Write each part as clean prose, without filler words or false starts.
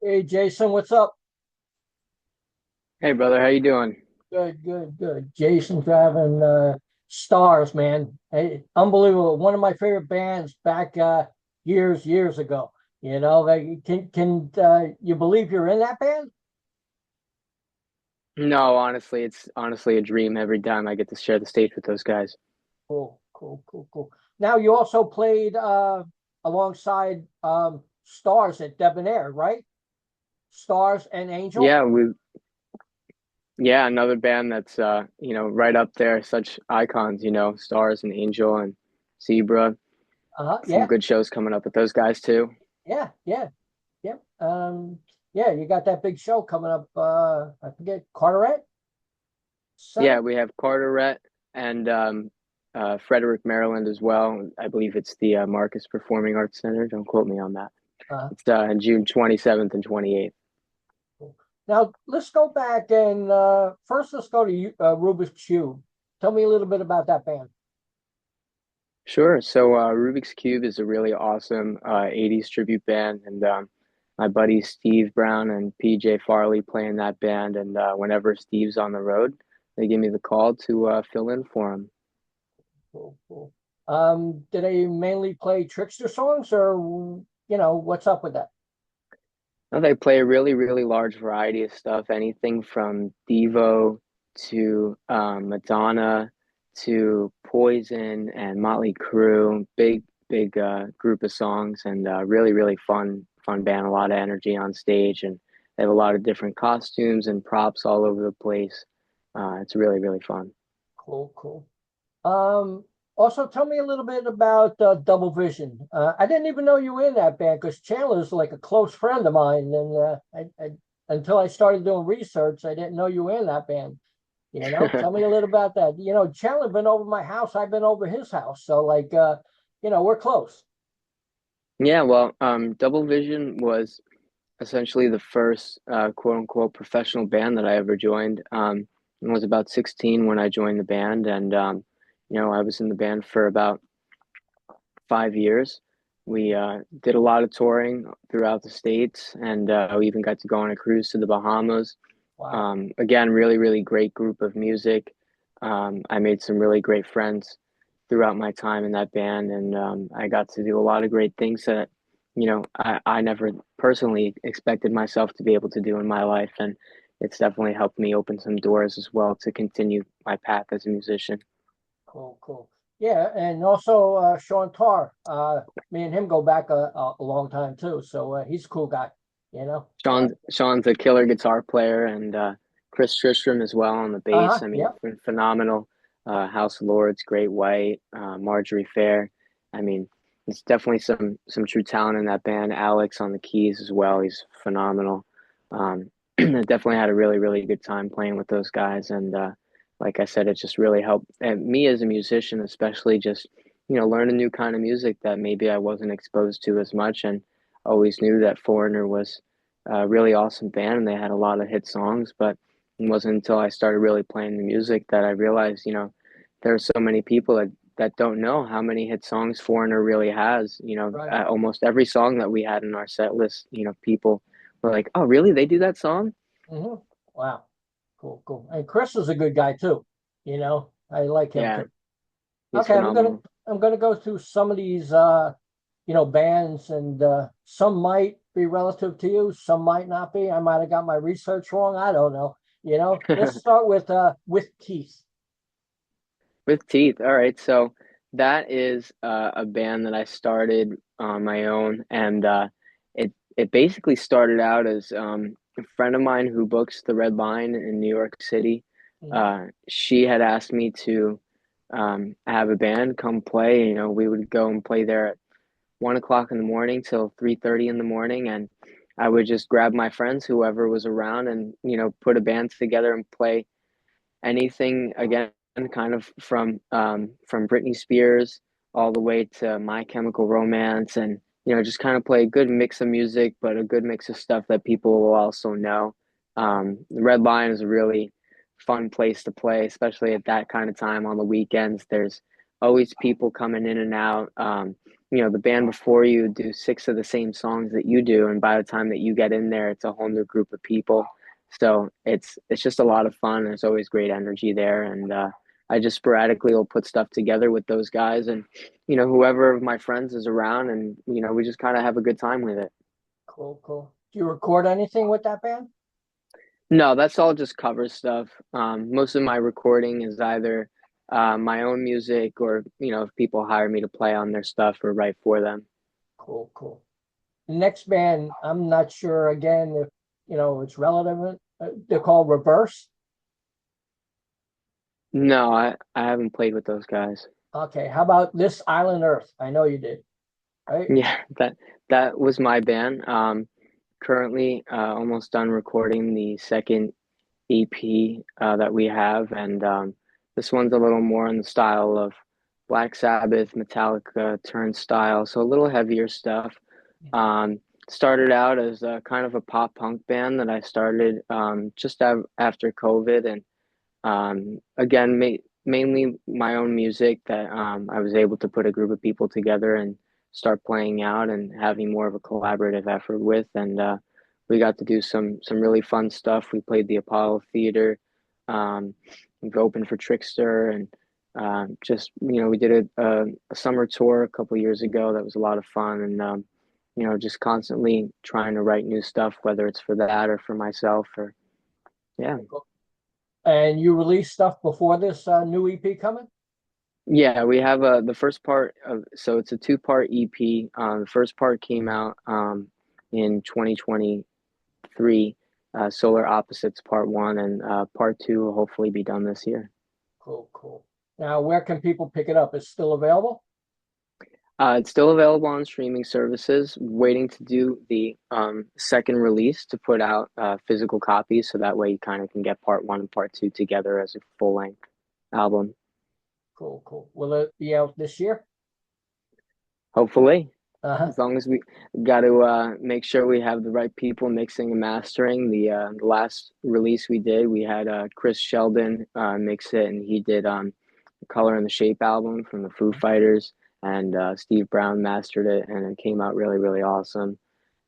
Hey Jason, what's up? Hey brother, how you doing? Good, good, good. Jason Draven, STARZ, man. Hey, unbelievable. One of my favorite bands back years ago. Can you believe you're in that band? No, honestly, it's honestly a dream every time I get to share the stage with those guys. Cool, cool, cool, cool. Now you also played alongside STARZ at Debonair, right? STARZ and Angel. Yeah, yeah, another band that's right up there, such icons, Stars and Angel and Zebra. Some Yeah, good shows coming up with those guys too. yeah, yeah. Yep. Yeah, you got that big show coming up. I forget, Carteret Yeah, Center. we have Carteret and Frederick, Maryland as well. I believe it's the Marcus Performing Arts Center. Don't quote me on that. Uh, It's June 27th and 28th. Now let's go back and first let's go to Rubik's Cube. Tell me a little bit about that band. Sure. So Rubik's Cube is a really awesome 80s tribute band, and my buddies Steve Brown and PJ Farley play in that band. And whenever Steve's on the road, they give me the call to fill in for him. Cool, cool. Do they mainly play Trickster songs, or what's up with that? Now, they play a really, really large variety of stuff, anything from Devo to Madonna to Poison and Motley Crue. Big, big group of songs, and really, really fun band. A lot of energy on stage, and they have a lot of different costumes and props all over the place. It's really, really fun. Cool, cool. Um, Also tell me a little bit about Double Vision. I didn't even know you were in that band because Chandler's like a close friend of mine, and until I started doing research, I didn't know you were in that band. Tell me a little about that. Chandler been over my house, I've been over his house, so like, we're close. Yeah, well, Double Vision was essentially the first quote unquote professional band that I ever joined. I was about 16 when I joined the band, and I was in the band for about 5 years. We did a lot of touring throughout the states, and we even got to go on a cruise to the Bahamas. Wow, Again, really, really great group of music. I made some really great friends throughout my time in that band, and I got to do a lot of great things that, I never personally expected myself to be able to do in my life, and it's definitely helped me open some doors as well to continue my path as a musician. cool, cool. Yeah, and also Shawn Tarr. Me and him go back a long time too, so he's a cool guy. You know. Shawn's a killer guitar player, and Chris Tristram as well on the bass. I mean, Yep. phenomenal. House of Lords, Great White, Marjorie Fair. I mean, it's definitely some true talent in that band. Alex on the keys as well. He's phenomenal. I definitely had a really, really good time playing with those guys, and like I said, it just really helped and me as a musician, especially just learn a new kind of music that maybe I wasn't exposed to as much, and always knew that Foreigner was a really awesome band and they had a lot of hit songs, but it wasn't until I started really playing the music that I realized, there are so many people that don't know how many hit songs Foreigner really has. Right. Almost every song that we had in our set list, people were like, "Oh, really? They do that song?" Hmm. Wow. Cool, cool. And Chris is a good guy too. I like him Yeah, too. he's Okay, phenomenal. I'm gonna go through some of these bands, and some might be relative to you, some might not be. I might have got my research wrong. I don't know. Let's start with Keith. With Teeth. All right, so that is a band that I started on my own, and it basically started out as a friend of mine who books the Red Line in New York City. Hmm. She had asked me to have a band come play. We would go and play there at 1 o'clock in the morning till 3:30 in the morning, and I would just grab my friends, whoever was around, and put a band together and play anything again, kind of from Britney Spears all the way to My Chemical Romance, and just kind of play a good mix of music, but a good mix of stuff that people will also know. The Red Lion is a really fun place to play, especially at that kind of time on the weekends. There's always people coming in and out. the band before you do six of the same songs that you do, and by the time that you get in there, it's a whole new group of people. So it's just a lot of fun. There's always great energy there, and I just sporadically will put stuff together with those guys, and whoever of my friends is around, and we just kind of have a good time with it. Cool, cool. Do you record anything with that band? No, that's all just cover stuff. Most of my recording is either my own music, or if people hire me to play on their stuff or write for them. Cool, cool. The next band, I'm not sure again if it's relevant. They're called Reverse. No, I haven't played with those guys. Okay, how about This Island Earth? I know you did, right? Yeah, that was my band. Currently, almost done recording the second EP that we have, and this one's a little more in the style of Black Sabbath, Metallica, Turnstile, so a little heavier stuff. Um, Started out as a kind of a pop punk band that I started just after COVID, and again, mainly my own music that I was able to put a group of people together and start playing out and having more of a collaborative effort with. And we got to do some really fun stuff. We played the Apollo Theater. We've opened for Trickster, and just we did a summer tour a couple years ago that was a lot of fun. And just constantly trying to write new stuff, whether it's for that or for myself, or yeah. And you release stuff before this new EP coming? Yeah, we have the first part of, so it's a two-part EP. The first part came out in 2023, Solar Opposites Part 1, and Part 2 will hopefully be done this year. Cool, cool. Now, where can people pick it up? It's still available? It's still available on streaming services. Waiting to do the second release to put out physical copies, so that way you kind of can get Part 1 and Part 2 together as a full-length album. Cool, cool. Will it be out this year? Hopefully. Uh-huh. As long as we got to make sure we have the right people mixing and mastering. The last release we did, we had Chris Sheldon mix it, and he did the Color and the Shape album from the Foo Fighters, and Steve Brown mastered it, and it came out really, really awesome.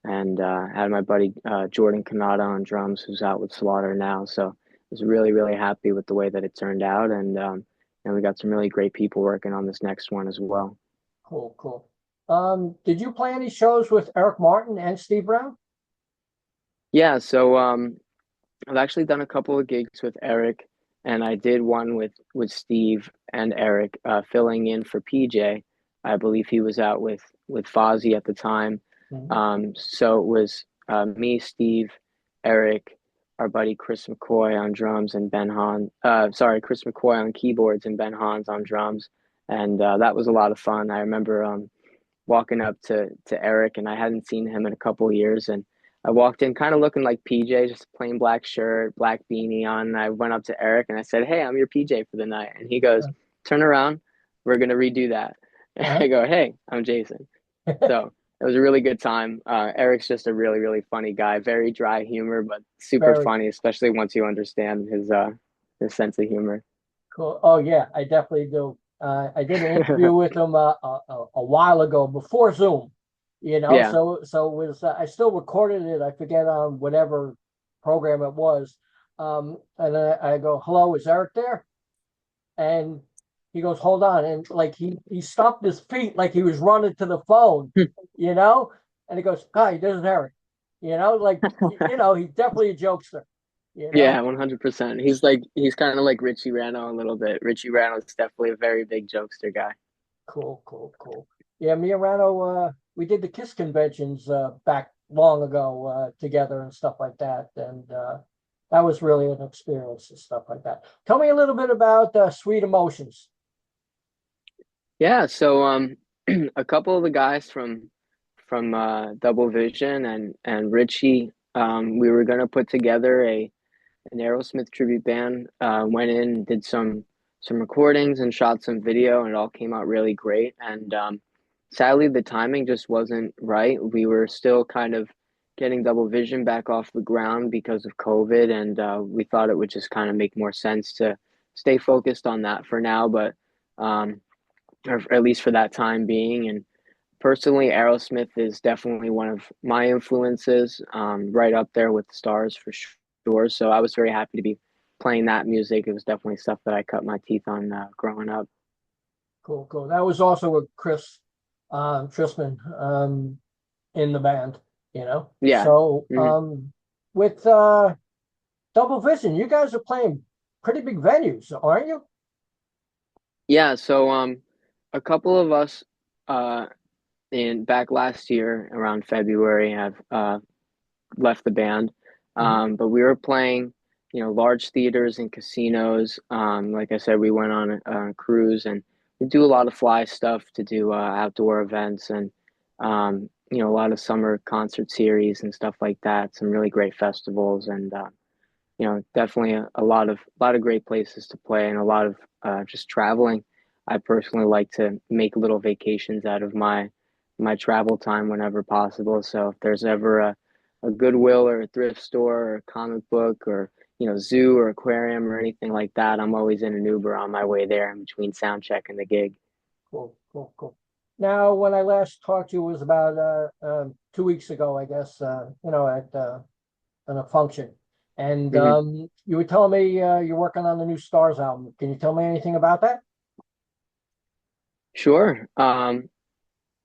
And had my buddy Jordan Kanata on drums, who's out with Slaughter now. So I was really, really happy with the way that it turned out, and we got some really great people working on this next one as well. Cool, cool. Did you play any shows with Eric Martin and Steve Brown? Yeah, so I've actually done a couple of gigs with Eric, and I did one with Steve and Eric, filling in for PJ. I believe he was out with Fozzy at the time. So it was me, Steve, Eric, our buddy Chris McCoy on drums, and Chris McCoy on keyboards, and Ben Hans on drums, and that was a lot of fun. I remember walking up to Eric, and I hadn't seen him in a couple of years, and I walked in kind of looking like PJ, just plain black shirt, black beanie on. And I went up to Eric and I said, "Hey, I'm your PJ for the night." And he goes, "Turn around, we're gonna redo that." And I go, "Hey, I'm Jason." So it was a really good time. Eric's just a really, really funny guy, very dry humor, but super Very funny, especially once you understand his sense of humor. cool. Oh yeah, I definitely do. I did an interview with him a while ago before Zoom, Yeah. so it was I still recorded it. I forget on whatever program it was. And I go, "Hello, is Eric there?" And he goes, "Hold on," and like he stopped his feet like he was running to the phone, and he goes, "Hi, this is Eric," like he's definitely a jokester, you know. Yeah, 100%. He's kind of like Richie Ranno a little bit. Richie Ranno is definitely a very big jokester guy. Cool, cool, cool. Yeah, me and Ranno, we did the Kiss conventions back long ago together and stuff like that, and that was really an experience and stuff like that. Tell me a little bit about Sweet Emotions. Yeah, so a couple of the guys from Double Vision and Richie, we were gonna put together a an Aerosmith tribute band. Went in and did some recordings and shot some video, and it all came out really great. And sadly, the timing just wasn't right. We were still kind of getting Double Vision back off the ground because of COVID, and we thought it would just kind of make more sense to stay focused on that for now, but or at least for that time being. And personally, Aerosmith is definitely one of my influences, right up there with STARZ for sure. So I was very happy to be playing that music. It was definitely stuff that I cut my teeth on growing up. Cool, cool. That was also with Chris Tristram in the band, you know. Yeah. So Hmm. with Double Vision, you guys are playing pretty big venues, aren't you? Yeah, so a couple of us uh in back last year around February have left the band. Mhm. But we were playing, large theaters and casinos. Like I said, we went on a cruise and we do a lot of fly stuff to do outdoor events and a lot of summer concert series and stuff like that. Some really great festivals and definitely a lot of great places to play and a lot of just traveling. I personally like to make little vacations out of my travel time whenever possible. So if there's ever a Goodwill or a thrift store or a comic book or zoo or aquarium or anything like that, I'm always in an Uber on my way there in between sound check and the gig. Cool, cool, cool. Now, when I last talked to you was about 2 weeks ago, I guess, at on a function. And Hmm. you were telling me you're working on the new Stars album. Can you tell me anything about that? Sure.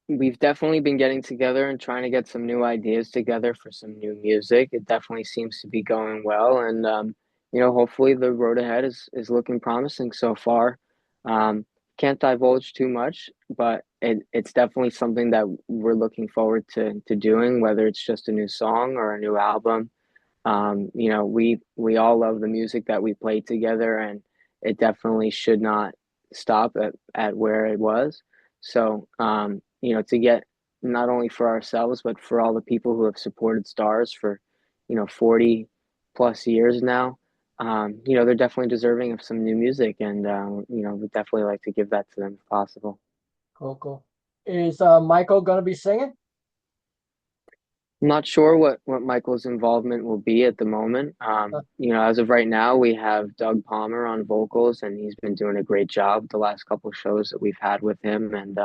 We've definitely been getting together and trying to get some new ideas together for some new music. It definitely seems to be going well, and hopefully the road ahead is looking promising so far. Can't divulge too much, but it's definitely something that we're looking forward to doing, whether it's just a new song or a new album. We all love the music that we play together, and it definitely should not stop at where it was. So, to get not only for ourselves, but for all the people who have supported Stars for, 40 plus years now, they're definitely deserving of some new music, and we'd definitely like to give that to them if possible. Cool, cool. Is Michael going to be singing? I'm not sure what Michael's involvement will be at the moment. As of right now, we have Doug Palmer on vocals, and he's been doing a great job the last couple of shows that we've had with him, and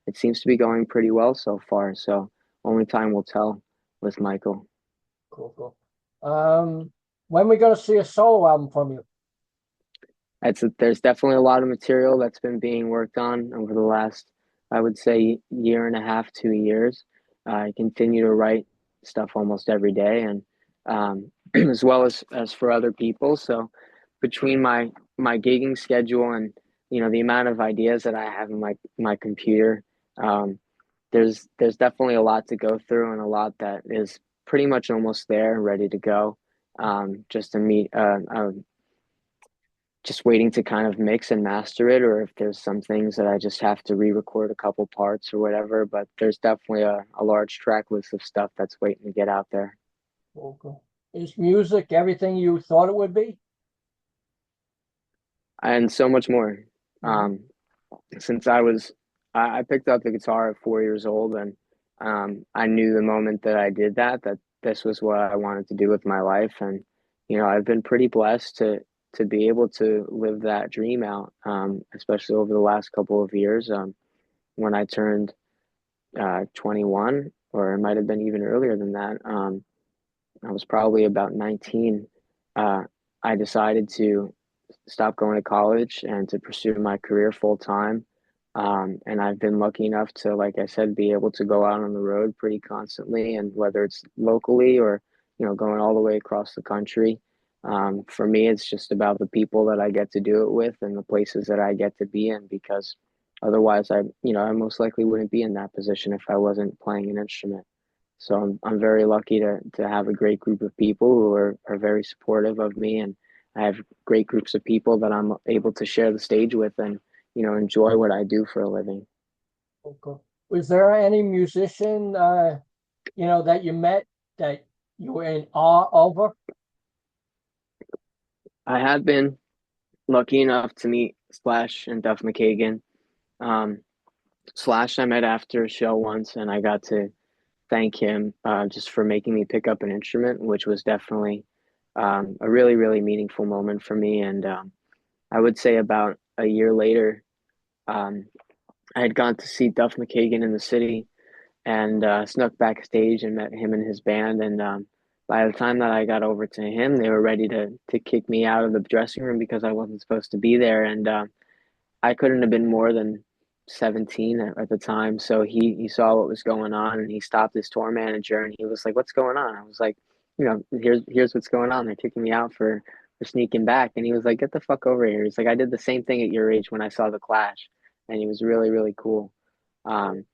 it seems to be going pretty well so far. So only time will tell with Michael. Cool, cool. Um, when we going to see a solo album from you? There's definitely a lot of material that's been being worked on over the last, I would say, year and a half, 2 years. I continue to write stuff almost every day, and as well as for other people. So between my gigging schedule and the amount of ideas that I have in my computer, um, there's definitely a lot to go through and a lot that is pretty much almost there, ready to go. Just to meet just waiting to kind of mix and master it, or if there's some things that I just have to re-record a couple parts or whatever. But there's definitely a large track list of stuff that's waiting to get out there. Cool, cool. Is music everything you thought it would be? And so much more. Hmm. Um, since I picked up the guitar at 4 years old, and I knew the moment that I did that this was what I wanted to do with my life. And I've been pretty blessed to be able to live that dream out, especially over the last couple of years. When I turned 21, or it might have been even earlier than that. I was probably about 19. Uh, I decided to stop going to college and to pursue my career full time. And I've been lucky enough to, like I said, be able to go out on the road pretty constantly, and whether it's locally or, going all the way across the country. For me, it's just about the people that I get to do it with and the places that I get to be in, because otherwise I most likely wouldn't be in that position if I wasn't playing an instrument. So I'm very lucky to have a great group of people who are very supportive of me, and I have great groups of people that I'm able to share the stage with and enjoy what I do for a living. Cool, cool. Was there any musician that you met that you were in awe over? I have been lucky enough to meet Slash and Duff McKagan. Um, Slash I met after a show once, and I got to thank him just for making me pick up an instrument, which was definitely a really, really meaningful moment for me. And I would say about a year later, um, I had gone to see Duff McKagan in the city and snuck backstage and met him and his band. And by the time that I got over to him, they were ready to kick me out of the dressing room because I wasn't supposed to be there. And I couldn't have been more than 17 at the time. So he saw what was going on and he stopped his tour manager and he was like, "What's going on?" I was like, here's what's going on. They're kicking me out for sneaking back." And he was like, "Get the fuck over here." He's like, "I did the same thing at your age when I saw the Clash." And he was really, really cool. Um,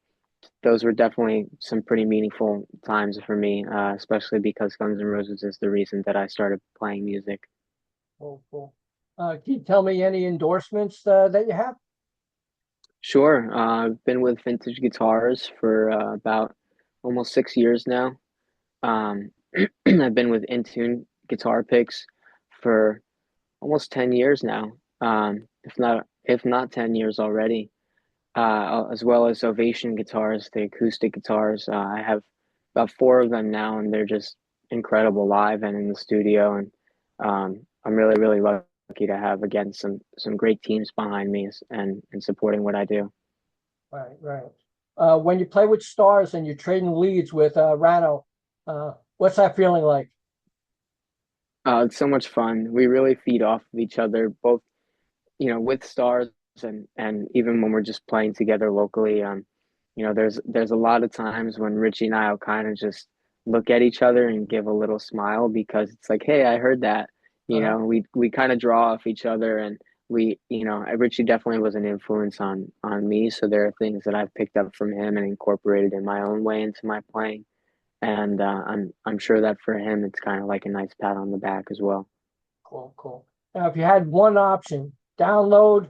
those were definitely some pretty meaningful times for me, especially because Guns N' Roses is the reason that I started playing music. Cool, cool. Can you tell me any endorsements that you have? Sure. I've been with Vintage Guitars for about almost 6 years now. Um, I've been with InTune guitar picks for almost 10 years now, if not 10 years already. As well as Ovation guitars, the acoustic guitars. I have about four of them now, and they're just incredible live and in the studio. And I'm really, really lucky to have again some great teams behind me and supporting what I do. Right, right. When you play with STARZ and you're trading leads with Ranno, what's that feeling like? It's so much fun. We really feed off of each other, both with STARZ and even when we're just playing together locally. There's a lot of times when Richie and I will kind of just look at each other and give a little smile because it's like, hey, I heard that. Uh-huh. We kind of draw off each other and Richie definitely was an influence on me. So there are things that I've picked up from him and incorporated in my own way into my playing. And I'm sure that for him, it's kind of like a nice pat on the back as well. Cool, cool. Now, if you had one option, download,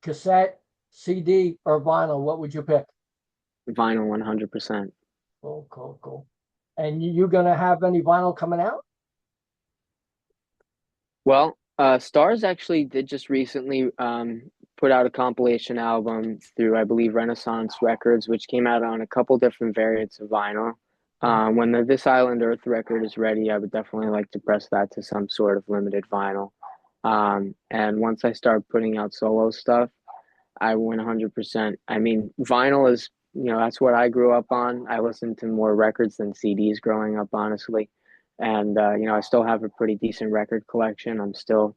cassette, CD, or vinyl, what would you pick? Vinyl 100%. Cool, cool, cool. And you gonna have any vinyl coming out? Well, STARZ actually did just recently put out a compilation album through, I believe, Renaissance Records, which came out on a couple different variants of vinyl. When the This Island Earth record is ready, I would definitely like to press that to some sort of limited vinyl. And once I start putting out solo stuff, I 100%. I mean, vinyl is, that's what I grew up on. I listened to more records than CDs growing up, honestly. And I still have a pretty decent record collection. I'm still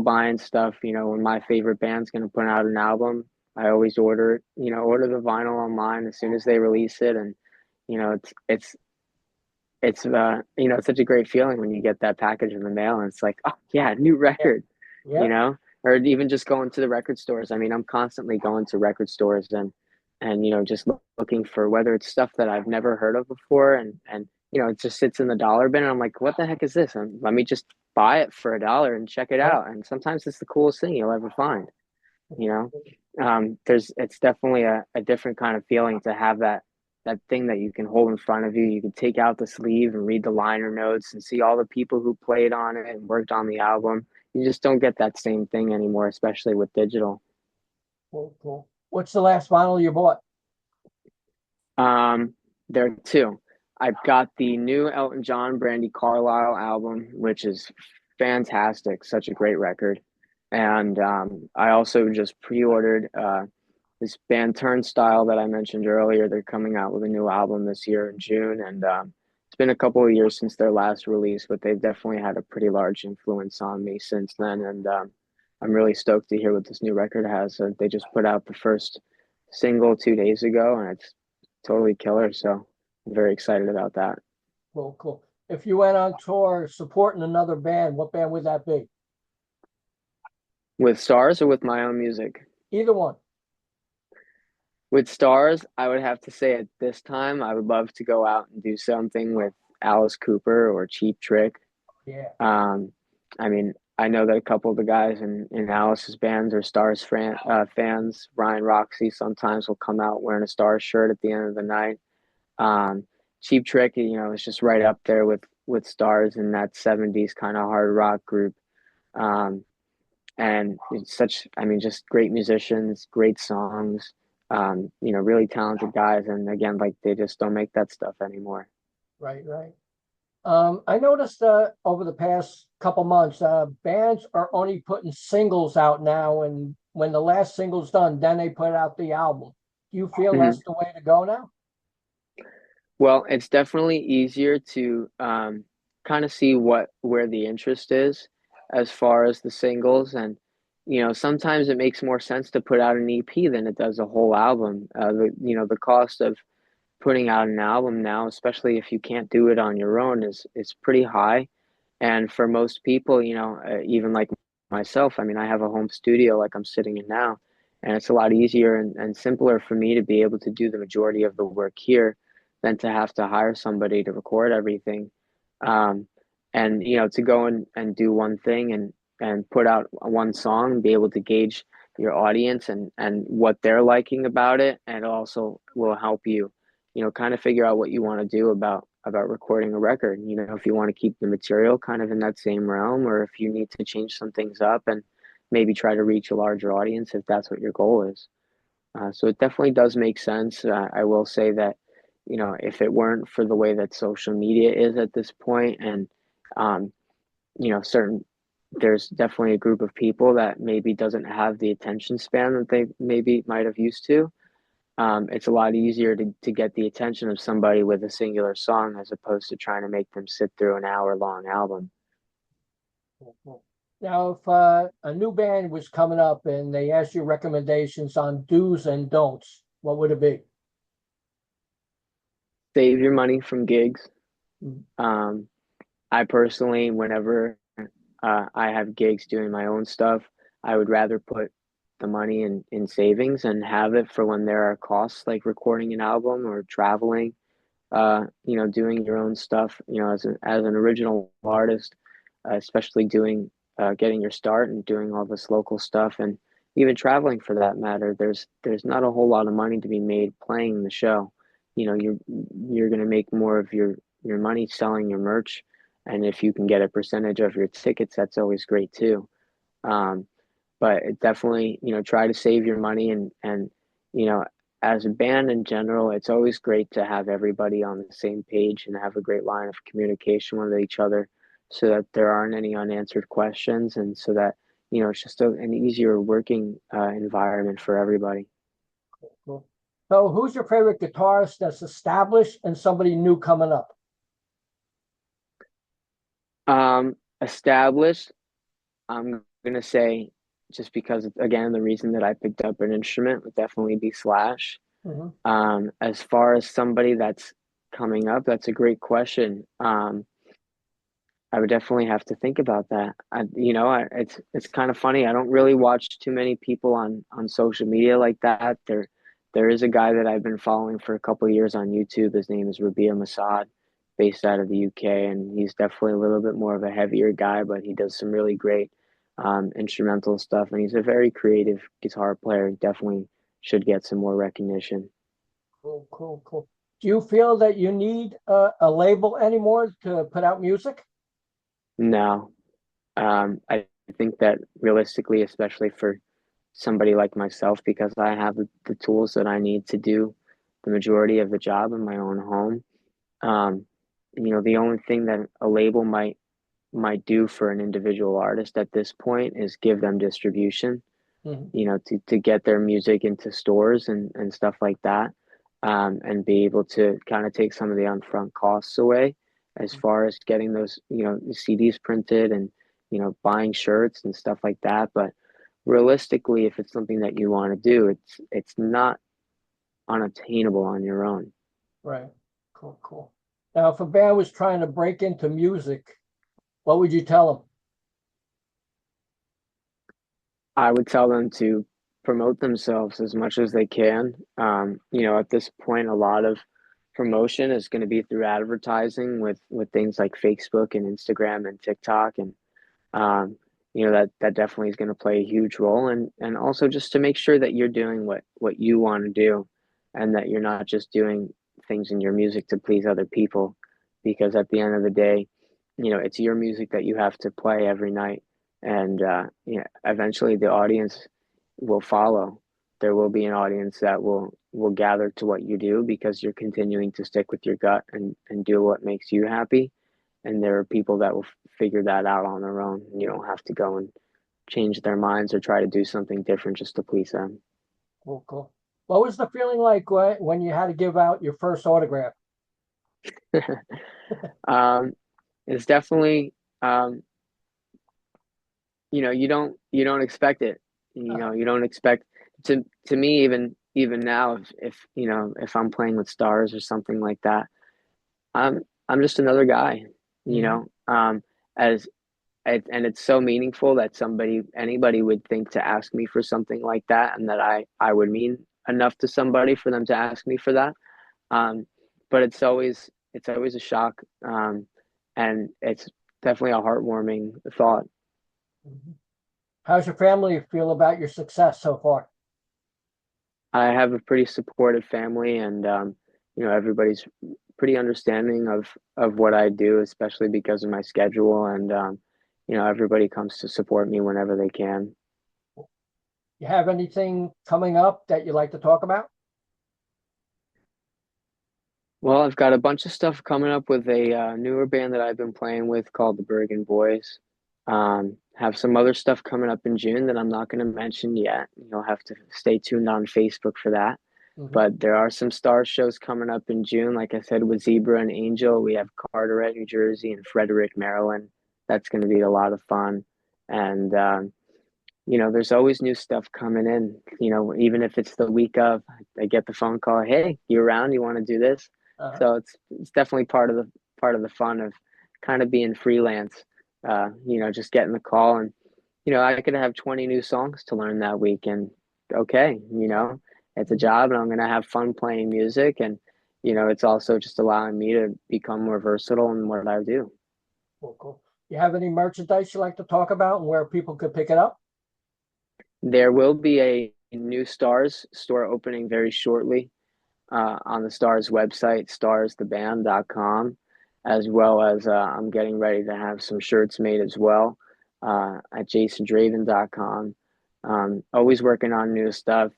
buying stuff. When my favorite band's gonna put out an album, I always order it, order the vinyl online as soon as they release it. And, it's such a great feeling when you get that package in the mail and it's like, oh yeah, new Yeah, record, you yeah. know, or even just going to the record stores. I mean, I'm constantly going to record stores and just looking for whether it's stuff that I've never heard of before and it just sits in the dollar bin and I'm like, what the heck is this? And let me just buy it for $1 and check it Yeah. out. And sometimes it's the coolest thing you'll ever find, you know. It's definitely a different kind of feeling to have that thing that you can hold in front of you. You can take out the sleeve and read the liner notes and see all the people who played on it and worked on the album. You just don't get that same thing anymore, especially with digital. Cool, cool. What's the last vinyl you bought? Um, there are two. I've got the new Elton John Brandy Carlisle album, which is fantastic, such a great record. And I also just pre-ordered this band Turnstile that I mentioned earlier. They're coming out with a new album this year in June, and it's been a couple of years since their last release, but they've definitely had a pretty large influence on me since then. And I'm really stoked to hear what this new record has. They just put out the first single 2 days ago, and it's totally killer. So I'm very excited about that. Cool, cool. If you went on tour supporting another band, what band would that be? With STARZ or with my own music? Either one. With STARZ, I would have to say at this time, I would love to go out and do something with Alice Cooper or Cheap Trick. Yeah. Um, I mean, I know that a couple of the guys in Alice's bands are fans. Ryan Roxy sometimes will come out wearing a Stars shirt at the end of the night. Um, Cheap Trick, is just right up there with STARZ in that '70s kind of hard rock group. Um, and it's I mean, just great musicians, great songs, really talented guys. And again, like they just don't make that stuff anymore. Right, right. I noticed over the past couple months, bands are only putting singles out now, and when the last single's done, then they put out the album. Do you feel Mhm. that's the way to go now? Well, it's definitely easier to kind of see where the interest is as far as the singles, and sometimes it makes more sense to put out an EP than it does a whole album. The cost of putting out an album now, especially if you can't do it on your own, is pretty high. And for most people, even like myself, I mean, I have a home studio like I'm sitting in now, and it's a lot easier and simpler for me to be able to do the majority of the work here than to have to hire somebody to record everything. Um, and to go and do one thing and put out one song and be able to gauge your audience and what they're liking about it, and it also will help you kind of figure out what you want to do about recording a record. If you want to keep the material kind of in that same realm, or if you need to change some things up and maybe try to reach a larger audience if that's what your goal is. So it definitely does make sense. I will say that, if it weren't for the way that social media is at this point, and um, certain there's definitely a group of people that maybe doesn't have the attention span that they maybe might have used to. It's a lot easier to get the attention of somebody with a singular song as opposed to trying to make them sit through an hour-long album. Now, if a new band was coming up and they asked you recommendations on do's and don'ts, what would it be? Save your money from gigs. Mm. Um, I personally, whenever I have gigs doing my own stuff, I would rather put the money in savings and have it for when there are costs like recording an album or traveling, doing your own stuff, as an original artist, especially doing getting your start and doing all this local stuff, and even traveling for that matter. There's not a whole lot of money to be made playing the show. You're going to make more of your money selling your merch, and if you can get a percentage of your tickets, that's always great too. Um, but it definitely, try to save your money, and you know as a band in general, it's always great to have everybody on the same page and have a great line of communication with each other so that there aren't any unanswered questions, and so that it's just an easier working environment for everybody. Cool. So, who's your favorite guitarist that's established and somebody new coming up? Established, I'm gonna say, just because again the reason that I picked up an instrument would definitely be Slash. Mhm. As far as somebody that's coming up, that's a great question. I would definitely have to think about that. It's kind of funny. I don't really watch too many people on social media like that. There is a guy that I've been following for a couple of years on YouTube. His name is Masad, based out of the UK, and he's definitely a little bit more of a heavier guy, but he does some really great instrumental stuff, and he's a very creative guitar player. He definitely should get some more recognition. Cool, cool, cool. Do you feel that you need a label anymore to put out music? No, I think that realistically, especially for somebody like myself, because I have the tools that I need to do the majority of the job in my own home. Um, the only thing that a label might do for an individual artist at this point is give them distribution, Mhm. to get their music into stores and stuff like that, and be able to kind of take some of the upfront costs away as far as getting those, CDs printed and, buying shirts and stuff like that. But realistically, if it's something that you want to do, it's not unattainable on your own. Right. Cool, cool. Now, if a band was trying to break into music, what would you tell them? I would tell them to promote themselves as much as they can. At this point, a lot of promotion is going to be through advertising with things like Facebook and Instagram and TikTok, and um, that definitely is going to play a huge role. And also just to make sure that you're doing what you want to do, and that you're not just doing things in your music to please other people, because at the end of the day, it's your music that you have to play every night, and eventually the audience will follow. There will be an audience that will gather to what you do because you're continuing to stick with your gut and do what makes you happy. And there are people that will figure that out on their own. You don't have to go and change their minds or try to do something different just to please them. Cool, cool. What was the feeling like when you had to give out your first autograph? um, it's definitely um, you don't expect it. You don't expect to me even now if I'm playing with stars or something like that, I'm just another guy, you Mhm. know. As and it's so meaningful that anybody would think to ask me for something like that, and that I would mean enough to somebody for them to ask me for that. Um, but it's always a shock, and it's definitely a heartwarming thought. Mhm. How's your family feel about your success so far? I have a pretty supportive family, and everybody's pretty understanding of what I do, especially because of my schedule, and everybody comes to support me whenever they can. You have anything coming up that you'd like to talk about? Well, I've got a bunch of stuff coming up with a newer band that I've been playing with called the Bergen Boys. Have some other stuff coming up in June that I'm not going to mention yet. You'll have to stay tuned on Facebook for that. Mhm. But there are some star shows coming up in June. Like I said, with Zebra and Angel, we have Carteret, New Jersey, and Frederick, Maryland. That's going to be a lot of fun. And there's always new stuff coming in. Even if it's the week of, I get the phone call, "Hey, you around? You want to do this?" Uh, So it's definitely part of the fun of kind of being freelance. Just getting the call, and I could have 20 new songs to learn that week, and okay, it's a mhm. job, and I'm gonna have fun playing music, and it's also just allowing me to become more versatile in what I do. Cool, cool. You have any merchandise you like to talk about and where people could pick it up? There will be a new Stars store opening very shortly on the Stars website, starztheband.com, as well as I'm getting ready to have some shirts made as well at jasondraven.com. Always working on new stuff,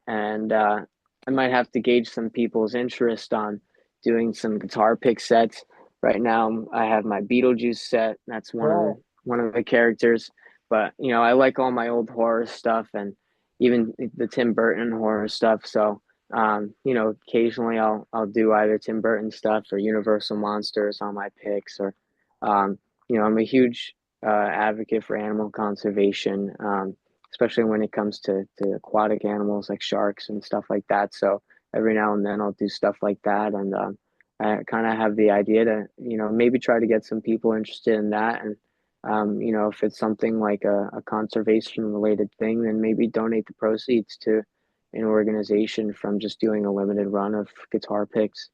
and I might have to gauge some people's interest on doing some guitar pick sets. Right now, I have my Beetlejuice set. That's one of the Oh, one of the characters. But I like all my old horror stuff and even the Tim Burton horror stuff. So occasionally I'll do either Tim Burton stuff or Universal Monsters on my picks, or I'm a huge advocate for animal conservation, especially when it comes to aquatic animals like sharks and stuff like that. So every now and then I'll do stuff like that, and I kind of have the idea to maybe try to get some people interested in that, and if it's something like a conservation related thing, then maybe donate the proceeds to an organization from just doing a limited run of guitar picks.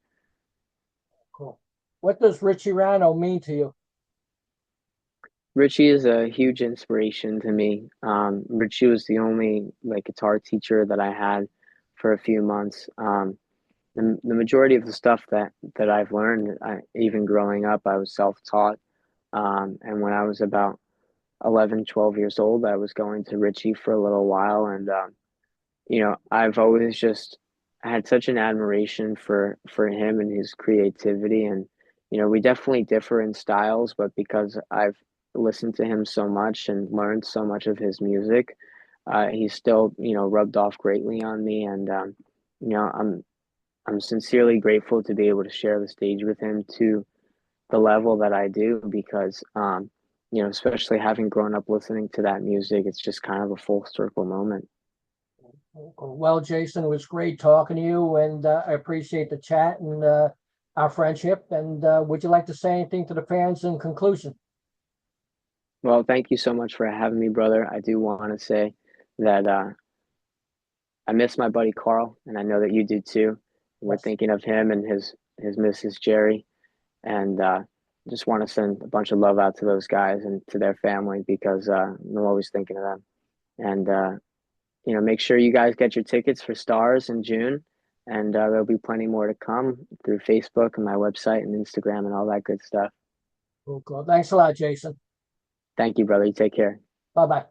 cool. What does Richie Ranno mean to you? Richie is a huge inspiration to me. Richie was the only like guitar teacher that I had for a few months. The majority of the stuff that I've learned, even growing up, I was self-taught. And when I was about 11, 12 years old, I was going to Richie for a little while, and I've always just had such an admiration for him and his creativity, and we definitely differ in styles, but because I've listened to him so much and learned so much of his music, he's still rubbed off greatly on me, and you know I'm sincerely grateful to be able to share the stage with him to the level that I do, because especially having grown up listening to that music, it's just kind of a full circle moment. Cool. Well, Jason, it was great talking to you, and I appreciate the chat and our friendship. And would you like to say anything to the fans in conclusion? Well, thank you so much for having me, brother. I do want to say that I miss my buddy Carl, and I know that you do too. We're Yes. thinking of him and his missus Jerry, and just want to send a bunch of love out to those guys and to their family, because I'm always thinking of them. And make sure you guys get your tickets for Stars in June, and there'll be plenty more to come through Facebook and my website and Instagram and all that good stuff. Cool, cool. Thanks a lot, Jason. Thank you, brother. You take care. Bye bye.